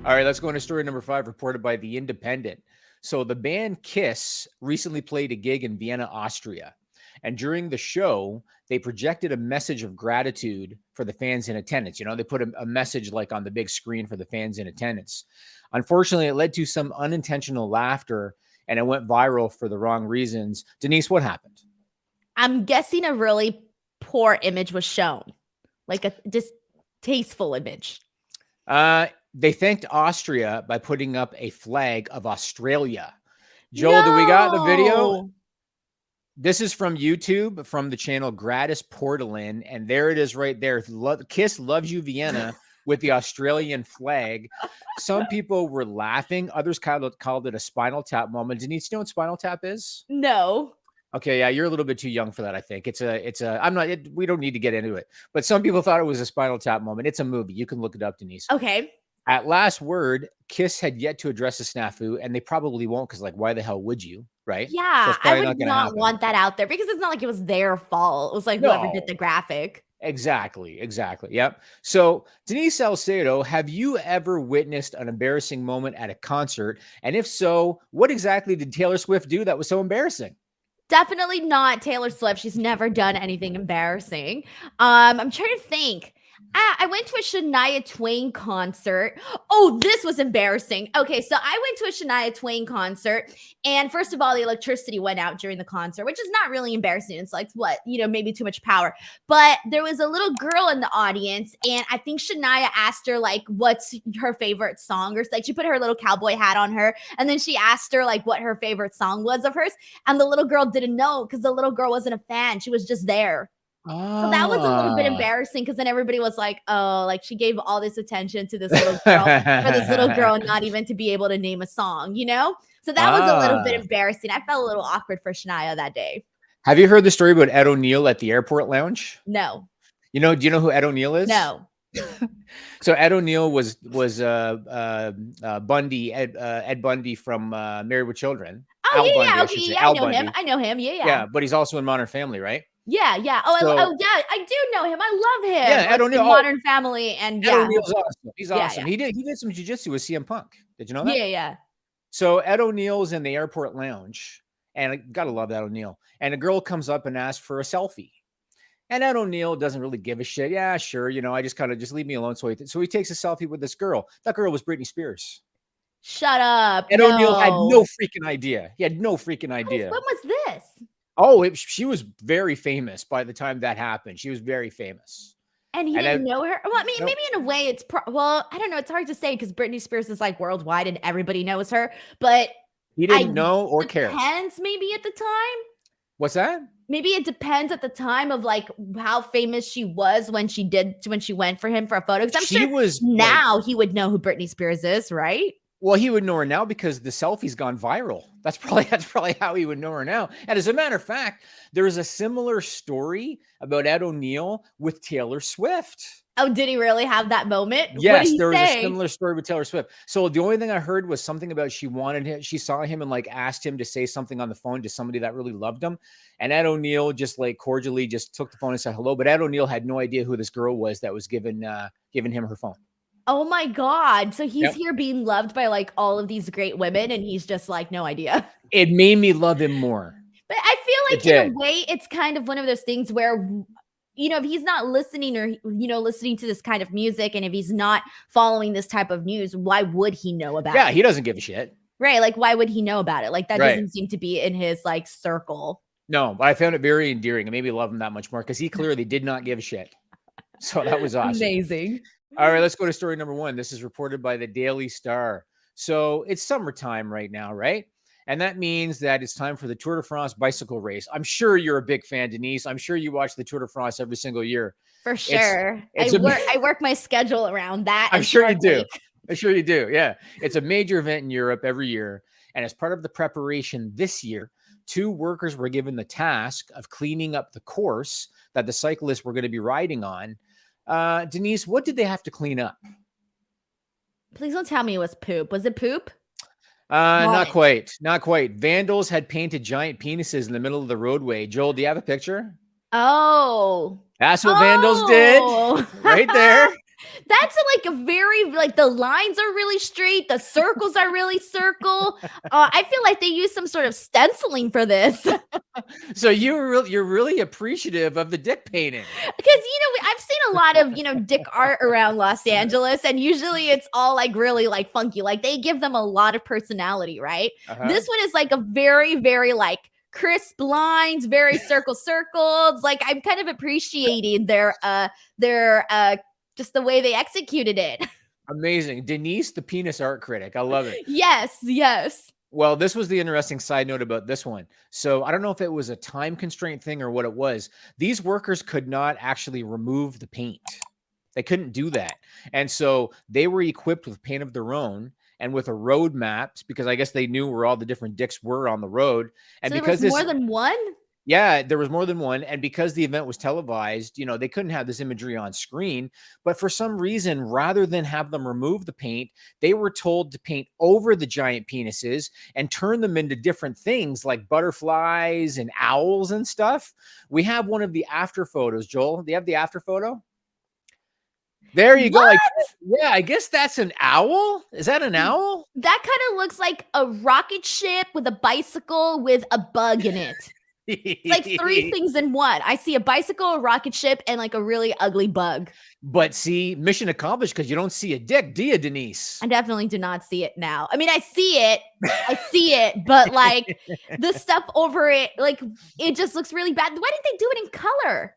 All right, let's go into story number 5, reported by The Independent. So the band KISS recently played a gig in Vienna, Austria. And during the show, they projected a message of gratitude for the fans in attendance. You know, they put a message like on the big screen for the fans in attendance. Unfortunately, it led to some unintentional laughter and it went viral for the wrong reasons. Denise, what happened? I'm guessing a really poor image was shown, like a distasteful image. They thanked Austria by putting up a flag of Australia. Joel, do we got the video? This is from YouTube, from the channel Gratis Portalin, and there it is right there. KISS loves you, Vienna, with the Australian flag. Some people were laughing. Others called it a Spinal Tap moment. Denise, you know what Spinal Tap is? No. Okay, yeah, you're a little bit too young for that, I think. We don't need to get into it. But some people thought it was a Spinal Tap moment. It's a movie. You can look it up, Denise. Okay. At last word, KISS had yet to address the snafu, and they probably won't because, like, why the hell would you, right? Yeah, so I would not want that out there because it's not like it was their fault. It was like whoever did the graphic. Exactly. Yep. So, Denise Salcedo, have you ever witnessed an embarrassing moment at a concert? And if so, what exactly did Taylor Swift do that was so embarrassing? Definitely not Taylor Swift. She's never done anything embarrassing. I'm trying to think. I went to a Shania Twain concert. Oh, this was embarrassing. Okay, so I went to a Shania Twain concert, and first of all, the electricity went out during the concert, which is not really embarrassing. It's like, what, maybe too much power. But there was a little girl in the audience, and I think Shania asked her, like, what's her favorite song? Or like, she put her little cowboy hat on her, and then she asked her, like, what her favorite song was of hers. And the little girl didn't know because the little girl wasn't a fan. She was just there. So that was a little bit embarrassing because then everybody was like, oh, like she gave all this attention to this little girl for this little girl not even to be able to name a song, So that was a little bit embarrassing. I felt a little awkward for Shania that day. Have you heard the story about Ed O'Neill at the airport lounge? No. Do you know who Ed O'Neill is? No. So Ed O'Neill was Bundy, Ed Bundy from Married with Children. Oh, yeah. Okay, yeah, I know him. Yeah. Yeah, but he's also in Modern Family, right? Yeah. Oh, yeah, I do know him. I love him. Yeah, Ed O'Neill. Modern Family, and Ed O'Neill's awesome. He's awesome. Yeah. He did some jiu-jitsu with CM Punk. Did you know that? Yeah. So Ed O'Neill's in the airport lounge, and I gotta love Ed O'Neill. And a girl comes up and asks for a selfie. And Ed O'Neill doesn't really give a shit. Yeah, sure. I just leave me alone. So he takes a selfie with this girl. That girl was Britney Spears. Shut up. Ed O'Neill had no freaking idea. He had no freaking idea. When was this? Oh, she was very famous by the time that happened. She was very famous. And he didn't know her? Well, I mean, maybe in a way it's I don't know. It's hard to say because Britney Spears is like worldwide and everybody knows her. But he didn't know or care. Depends maybe at the time. What's that? Maybe it depends at the time of like how famous she was when she went for him for a photo. Because I'm sure now he would know who Britney Spears is, right? Well, he would know her now because the selfie's gone viral. That's probably how he would know her now. And as a matter of fact, there is a similar story about Ed O'Neill with Taylor Swift. Oh, did he really have that moment? Yes, there was a similar story with Taylor Swift. So the only thing I heard was something about she saw him and like asked him to say something on the phone to somebody that really loved him. And Ed O'Neill just like cordially just took the phone and said hello. But Ed O'Neill had no idea who this girl was that was giving him her phone. Oh my God. So he's here being loved by like all of these great women and he's just like, no idea. It made me love him more. But I feel like in a way, it's kind of one of those things where, if he's not listening or, listening to this kind of music and if he's not following this type of news, why would he know about it? Yeah, he doesn't give a shit. Right. Like, why would he know about it? Like, that doesn't seem to be in his like circle. No, but I found it very endearing. It made me love him that much more because he clearly did not give a shit. So that was awesome. Amazing. All right, let's go to story number 1. This is reported by the Daily Star. So it's summertime right now, right? And that means that it's time for the Tour de France bicycle race. I'm sure you're a big fan, Denise. I'm sure you watch the Tour de France every single year. For sure. I work my schedule around that. I'm sure you do. I'm sure you do. Yeah. It's a major event in Europe every year. And as part of the preparation this year, 2 workers were given the task of cleaning up the course that the cyclists were going to be riding on. Denise, what did they have to clean up? Please don't tell me it was poop. Was it poop? Not quite. Vandals had painted giant penises in the middle of the roadway. Joel, do you have a picture? Oh. That's what vandals did. Right there. That's like a very like the lines are really straight, the circles are really circle. I feel like they use some sort of stenciling for this. So you're really appreciative of the dick painting. Because I've seen a lot of dick art around Los Angeles, and usually it's all like really like funky. Like they give them a lot of personality, right? Uh-huh. This one is like a very, very like crisp lines, very circles. Like I'm kind of appreciating their just the way they executed it. Amazing. Denise, the penis art critic. I love it. Yes. Well, this was the interesting side note about this one. So I don't know if it was a time constraint thing or what it was. These workers could not actually remove the paint. They couldn't do that. And so they were equipped with paint of their own and with a road maps, because I guess they knew where all the different dicks were on the road. And So there was because more than one? yeah, there was more than one. And because the event was televised, they couldn't have this imagery on screen. But for some reason, rather than have them remove the paint, they were told to paint over the giant penises and turn them into different things like butterflies and owls and stuff. We have one of the after photos, Joel. Do you have the after photo? There you go. What? Yeah, I guess that's an owl. Is that an owl? That kind of looks like a rocket ship with a bicycle with a bug in it. Like three things in one. I see a bicycle, a rocket ship, and like a really ugly bug. But see, mission accomplished, because you don't see a dick, do you, Denise? I definitely do not see it now. I mean, I see it, but like the stuff over it, like it just looks really bad. Why didn't they do it in color?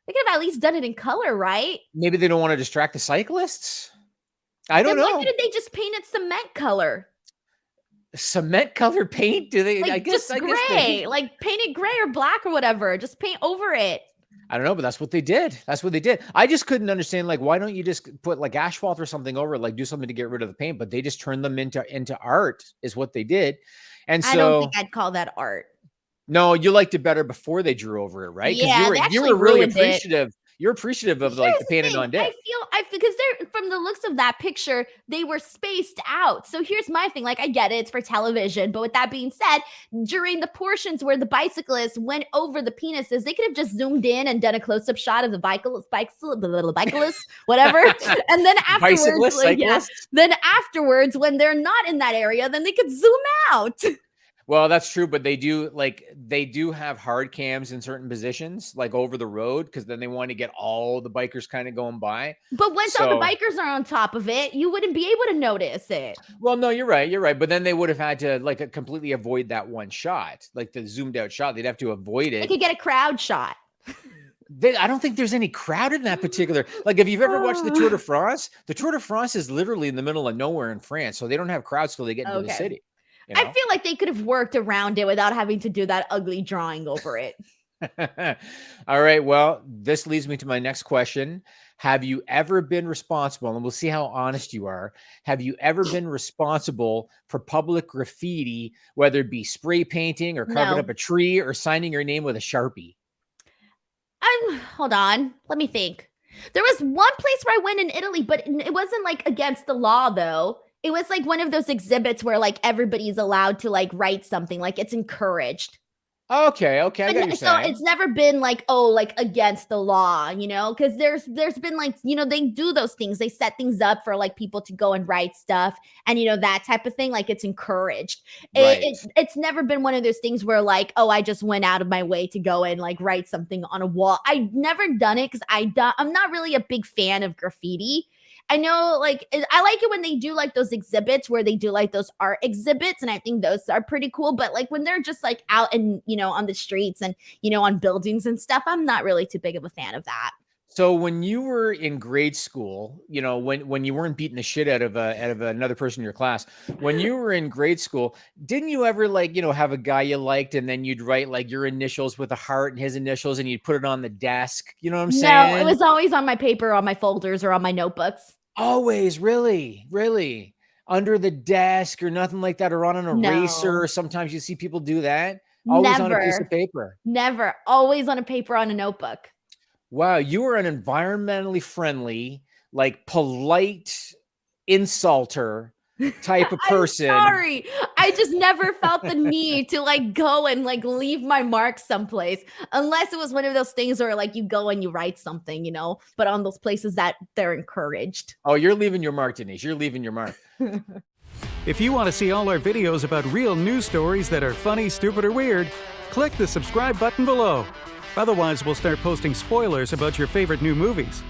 They could have at least done it in color, right? Maybe they don't want to distract the cyclists. I don't know. Why couldn't they just paint it cement color? Cement color paint? Do they? Like I guess gray, like paint it gray or black or whatever. Just paint over it. I don't know, but that's what they did. That's what they did. I just couldn't understand, like, why don't you just put like asphalt or something over it, like do something to get rid of the paint? But they just turned them into art, is what they did. And so I don't think I'd call that art. No, you liked it better before they drew over it, right? Because Yeah, you were really appreciative. You're appreciative of like the painted on dick. I feel because they're from the looks of that picture, they were spaced out. So here's my thing. Like, I get it, it's for television. But with that being said, during the portions where the bicyclists went over the penises, they could have just zoomed in and done a close-up shot of the bicyclist, whatever. And then afterwards, then afterwards, when they're not in that area, then they could zoom out. Well, that's true, but they do have hard cams in certain positions, like over the road, because then they want to get all the bikers kind of going by. But once all the bikers are on top of it, you wouldn't be able to notice it. Well, no, you're right. But then they would have had to like completely avoid that one shot, like the zoomed out shot. They'd have to avoid it. They could get a crowd shot. I don't think there's any crowd in that particular. Like, if you've ever watched the Tour de France is literally in the middle of nowhere in France, so they don't have crowds till they get into the city. I feel like they could have worked around it without having to do that ugly drawing over it. All right. Well, this leads me to my next question. Have you ever been responsible, and we'll see how honest you are, have you ever been responsible for public graffiti, whether it be spray painting or carving up a tree or signing your name with a Sharpie? Hold on. Let me think. There was one place where I went in Italy, but it wasn't like against the law, though. It was like one of those exhibits where like everybody's allowed to like write something, like it's encouraged. Okay. I got what you're saying. So it's never been like, like against the law, because there's been like, they do those things. They set things up for like people to go and write stuff and, that type of thing. Like it's encouraged. Right. It's never been one of those things where like, I just went out of my way to go and like write something on a wall. I've never done it because I'm not really a big fan of graffiti. I know, like, I like it when they do like those exhibits where they do like those art exhibits, and I think those are pretty cool. But like when they're just like out and on the streets and on buildings and stuff, I'm not really too big of a fan of that. So when you were in grade school, when you weren't beating the shit out of another person in your class, when you were in grade school, didn't you ever like have a guy you liked and then you'd write like your initials with a heart and his initials and you'd put it on the desk? You know what I'm saying? No, it was always on my paper, on my folders, or on my notebooks. Always, really under the desk or nothing like that, or on an eraser. Sometimes you see people do that. Always on a piece of paper. Never. Always on a paper, on a notebook. Wow, you are an environmentally friendly, like polite insulter type of person. I'm sorry. I just never felt the need to like go and like leave my mark someplace, unless it was one of those things where like you go and you write something, you know, but on those places that they're encouraged. Oh, you're leaving your mark, Denise. You're leaving your mark. If you want to see all our videos about real news stories that are funny, stupid, or weird, click the subscribe button below. Otherwise, we'll start posting spoilers about your favorite new movies.